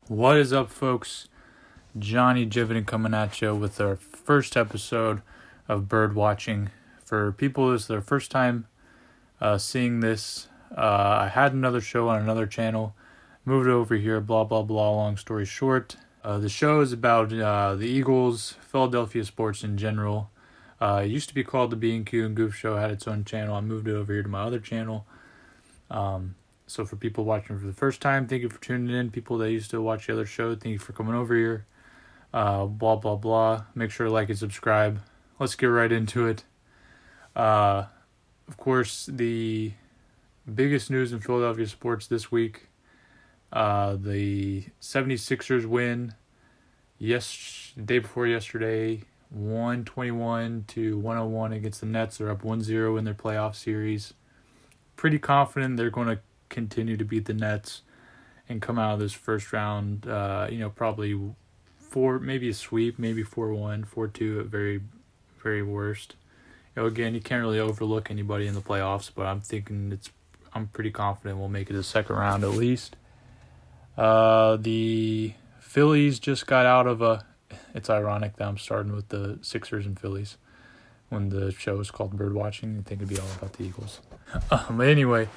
What is up, folks? Johnny Jiven coming at you with our first episode of bird watching. For people, this is their first time seeing this. I had another show on another channel, moved over here, blah, blah, blah, long story short. The show is about the Eagles, Philadelphia sports in general. It used to be called the B&Q and Goof Show, had its own channel. I moved it over here to my other channel. So for people watching for the first time, thank you for tuning in. People that used to watch the other show, thank you for coming over here. Blah, blah, blah. Make sure to like and subscribe. Let's get right into it. Of course, the biggest news in Philadelphia sports this week, the 76ers win the day before yesterday, 121-101 against the Nets. They're up 1-0 in their playoff series. Pretty confident they're going to continue to beat the Nets and come out of this first round, probably maybe a sweep, maybe 4-1, 4-2 at very, very worst. Again, you can't really overlook anybody in the playoffs, but I'm pretty confident we'll make it to the second round at least. The Phillies just got out of it's ironic that I'm starting with the Sixers and Phillies when the show is called Bird Watching. I think it'd be all about the Eagles. But anyway,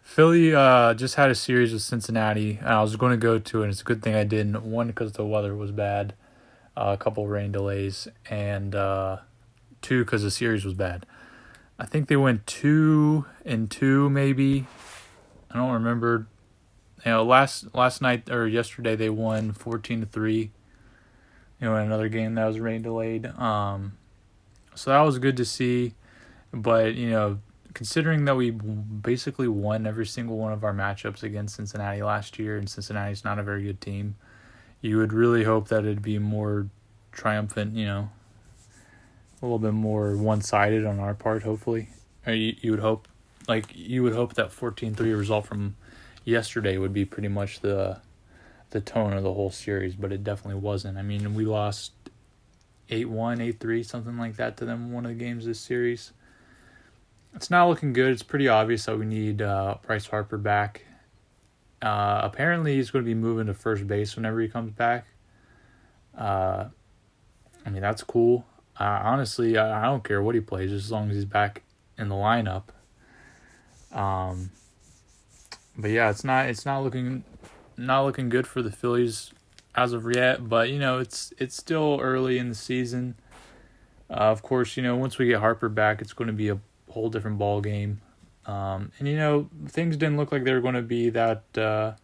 Philly just had a series with Cincinnati, and I was going to go to it, and it's a good thing I didn't. One, because the weather was bad, a couple rain delays, and two, because the series was bad. I think they went 2-2 maybe. I don't remember. Last night or yesterday they won 14-3. In another game that was rain delayed. So that was good to see, but considering that we basically won every single one of our matchups against Cincinnati last year, and Cincinnati's not a very good team, you would really hope that it'd be more triumphant, a little bit more one-sided on our part, hopefully. Or you would hope that 14-3 result from yesterday would be pretty much the tone of the whole series, but it definitely wasn't. I mean, we lost 8-1, 8-3, something like that to them in one of the games this series. It's not looking good. It's pretty obvious that we need Bryce Harper back. Apparently, he's going to be moving to first base whenever he comes back. That's cool. Honestly, I don't care what he plays, just as long as he's back in the lineup. But yeah, it's not looking good for the Phillies as of yet. But it's still early in the season. Of course, once we get Harper back, it's going to be a whole different ball game. Things didn't look like they were going to be that. It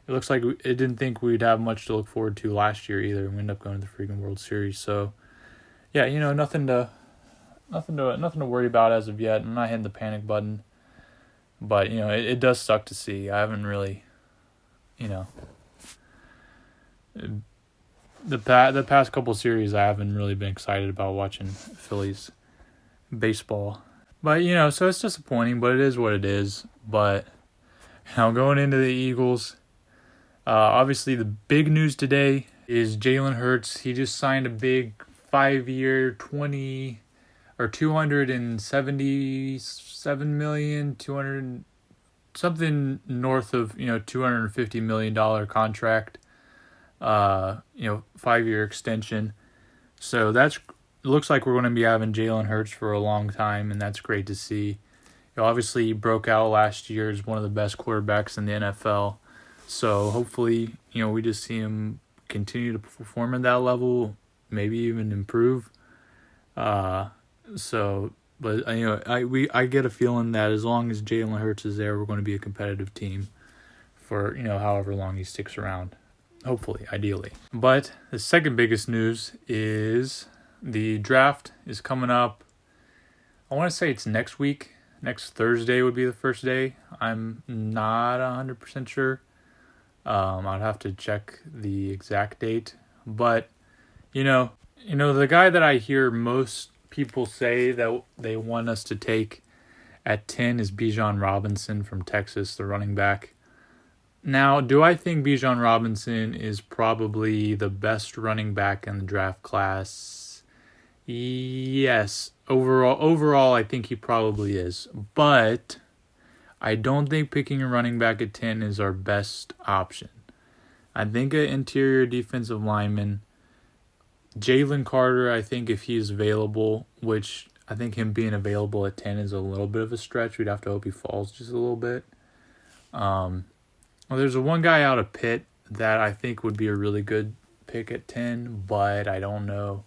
looks like it didn't think we'd have much to look forward to last year either. We ended up going to the freaking World Series. So, yeah, nothing to worry about as of yet. I'm not hitting the panic button, but it does suck to see. I haven't really, the past couple series I haven't really been excited about watching Phillies baseball. But, so it's disappointing, but it is what it is. But, going into the Eagles, obviously the big news today is Jalen Hurts. He just signed a big 5-year, $277 million, something north of, $250 million contract, 5-year extension. So it looks like we're going to be having Jalen Hurts for a long time, and that's great to see. Obviously, he broke out last year as one of the best quarterbacks in the NFL. So hopefully, we just see him continue to perform at that level, maybe even improve. I get a feeling that as long as Jalen Hurts is there, we're going to be a competitive team for, however long he sticks around. Hopefully, ideally. But the second biggest news is the draft is coming up. I want to say it's next week. Next Thursday would be the first day. I'm not 100% sure. I'd have to check the exact date. But, the guy that I hear most people say that they want us to take at 10 is Bijan Robinson from Texas, the running back. Now, do I think Bijan Robinson is probably the best running back in the draft class? Yes. Overall, I think he probably is. But I don't think picking a running back at 10 is our best option. I think an interior defensive lineman. Jalen Carter, I think if he's available, which I think him being available at 10 is a little bit of a stretch. We'd have to hope he falls just a little bit. Well, there's one guy out of Pitt that I think would be a really good pick at 10, but I don't know.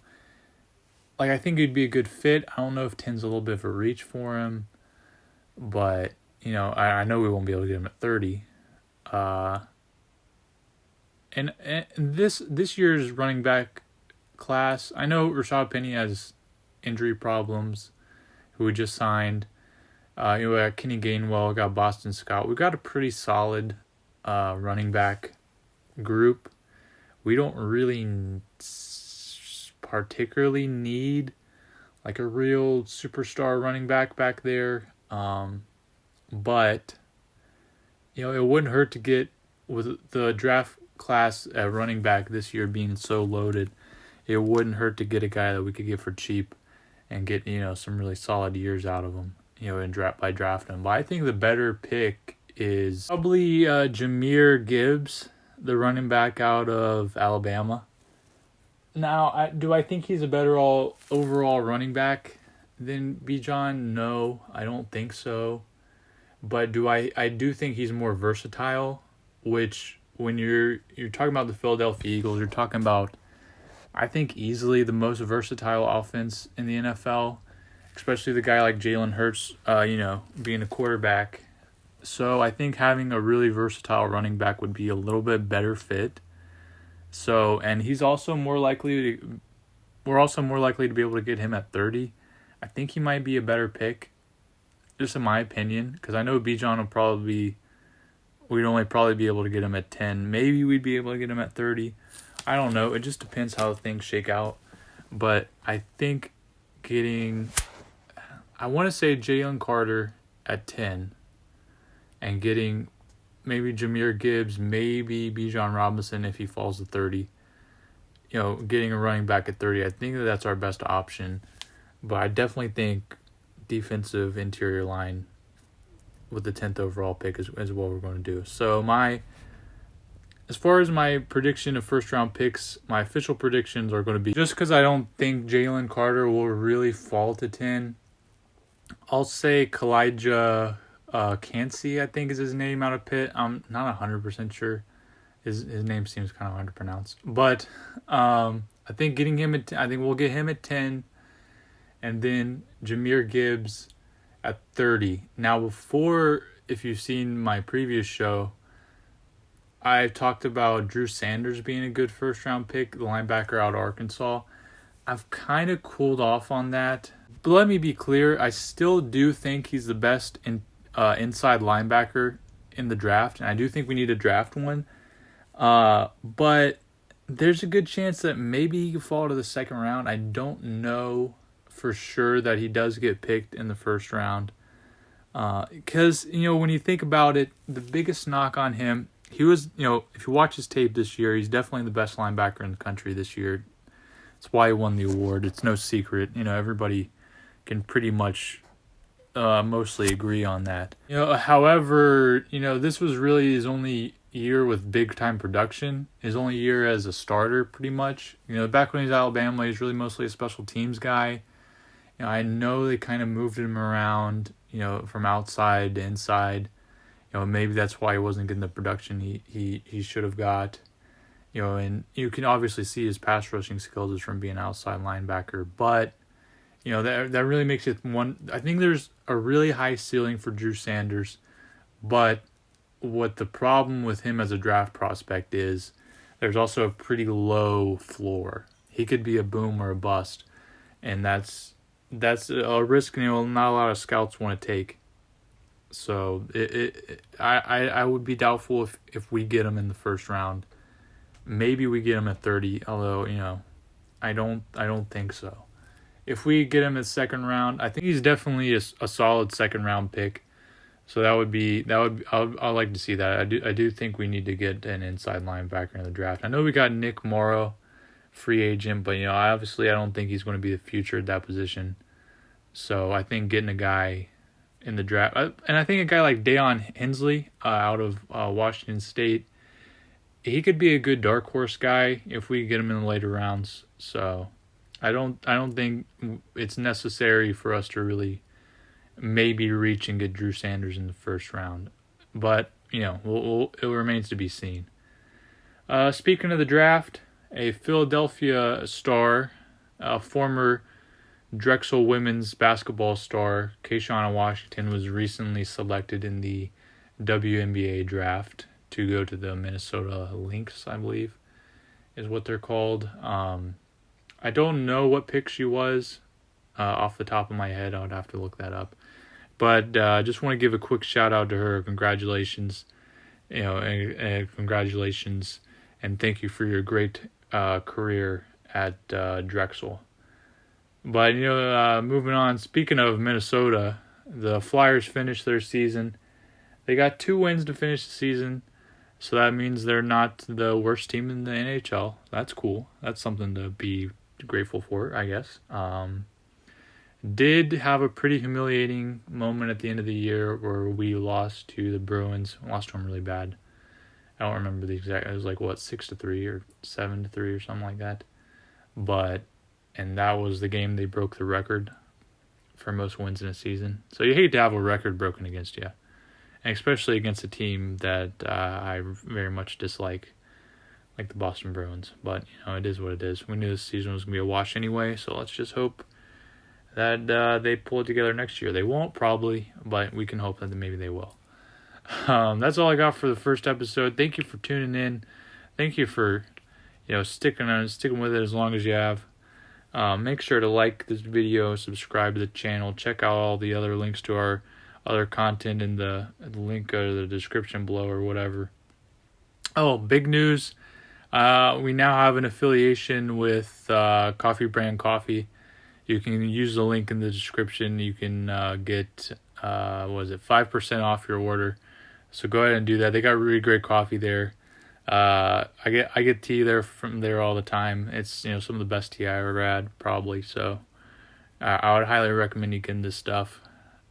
Like, I think he'd be a good fit. I don't know if 10's a little bit of a reach for him, but, I know we won't be able to get him at 30. And this year's running back class, I know Rashad Penny has injury problems, who we just signed. We got Kenny Gainwell, got Boston Scott. We've got a pretty solid running back group. We don't really particularly need like a real superstar running back there. But, it wouldn't hurt to get, with the draft class at running back this year being so loaded, it wouldn't hurt to get a guy that we could get for cheap and get, some really solid years out of him, by drafting him. But I think the better pick is probably Jahmyr Gibbs, the running back out of Alabama. Now, do I think he's a better overall running back than Bijan? No, I don't think so. But I do think he's more versatile, which when you're talking about the Philadelphia Eagles, you're talking about, I think, easily the most versatile offense in the NFL, especially the guy like Jalen Hurts, being a quarterback. So I think having a really versatile running back would be a little bit better fit. So, and we're also more likely to be able to get him at 30. I think he might be a better pick, just in my opinion, because I know Bijan we'd only probably be able to get him at 10. Maybe we'd be able to get him at 30. I don't know. It just depends how things shake out. But I think I want to say Jalen Carter at 10 and getting maybe Jahmyr Gibbs, maybe Bijan Robinson if he falls to 30. Getting a running back at 30, I think that's our best option. But I definitely think defensive interior line with the 10th overall pick is what we're going to do. So as far as my prediction of first-round picks, my official predictions are going to be, just because I don't think Jalen Carter will really fall to 10, I'll say Kalijah Cansey, I think is his name, out of Pitt. I'm not 100% sure. His name seems kind of hard to pronounce. But I think getting him I think we'll get him at 10, and then Jahmyr Gibbs at 30. Now, if you've seen my previous show, I talked about Drew Sanders being a good first-round pick, the linebacker out of Arkansas. I've kind of cooled off on that. But let me be clear, I still do think he's the best inside linebacker in the draft, and I do think we need to draft one. But there's a good chance that maybe he could fall to the second round. I don't know for sure that he does get picked in the first round. Because, when you think about it, the biggest knock on him, he was, if you watch his tape this year, he's definitely the best linebacker in the country this year. That's why he won the award. It's no secret. Everybody can pretty much mostly agree on that. However, this was really his only year with big-time production, his only year as a starter, pretty much. Back when he was at Alabama, he was really mostly a special teams guy. I know they kind of moved him around, from outside to inside. Maybe that's why he wasn't getting the production he should have got. And you can obviously see his pass rushing skills is from being an outside linebacker. But, that really makes it one. I think there's a really high ceiling for Drew Sanders. But what the problem with him as a draft prospect is, there's also a pretty low floor. He could be a boom or a bust. And that's a risk, not a lot of scouts want to take. So I would be doubtful if we get him in the first round. Maybe we get him at 30, although I don't think so. If we get him at second round, I think he's definitely a solid second round pick. So I'd like to see that. I do think we need to get an inside linebacker in the draft. I know we got Nick Morrow, free agent, but obviously I don't think he's going to be the future at that position. So I think getting a guy in the draft, and I think a guy like Deion Hensley out of Washington State, he could be a good dark horse guy if we get him in the later rounds. So I don't think it's necessary for us to really maybe reach and get Drew Sanders in the first round. But, it remains to be seen. Speaking of the draft, a Philadelphia star, a former Drexel women's basketball star, Keyshawn Washington, was recently selected in the WNBA draft to go to the Minnesota Lynx, I believe, is what they're called. I don't know what pick she was off the top of my head. I would have to look that up. But I just want to give a quick shout out to her. Congratulations, and congratulations, and thank you for your great career at Drexel. But moving on. Speaking of Minnesota, the Flyers finished their season. They got 2 wins to finish the season, so that means they're not the worst team in the NHL. That's cool. That's something to be grateful for, I guess. Did have a pretty humiliating moment at the end of the year where we lost to the Bruins. Lost to them really bad. I don't remember the exact. It was like 6-3 or 7-3 or something like that. And that was the game they broke the record for most wins in a season. So you hate to have a record broken against you, and especially against a team that I very much dislike, like the Boston Bruins. But it is what it is. We knew this season was gonna be a wash anyway, so let's just hope that they pull it together next year. They won't probably, but we can hope that maybe they will. That's all I got for the first episode. Thank you for tuning in. Thank you for sticking with it as long as you have. Make sure to like this video, subscribe to the channel, check out all the other links to our other content in the link or the description below or whatever. Oh, big news. We now have an affiliation with Coffee Brand Coffee. You can use the link in the description. You can get 5% off your order. So go ahead and do that. They got really great coffee there. I get tea from there all the time. It's some of the best tea I ever had, probably. So I would highly recommend you get this stuff.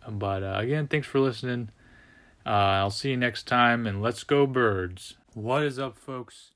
But again, thanks for listening. I'll see you next time, and let's go Birds. What is up, folks?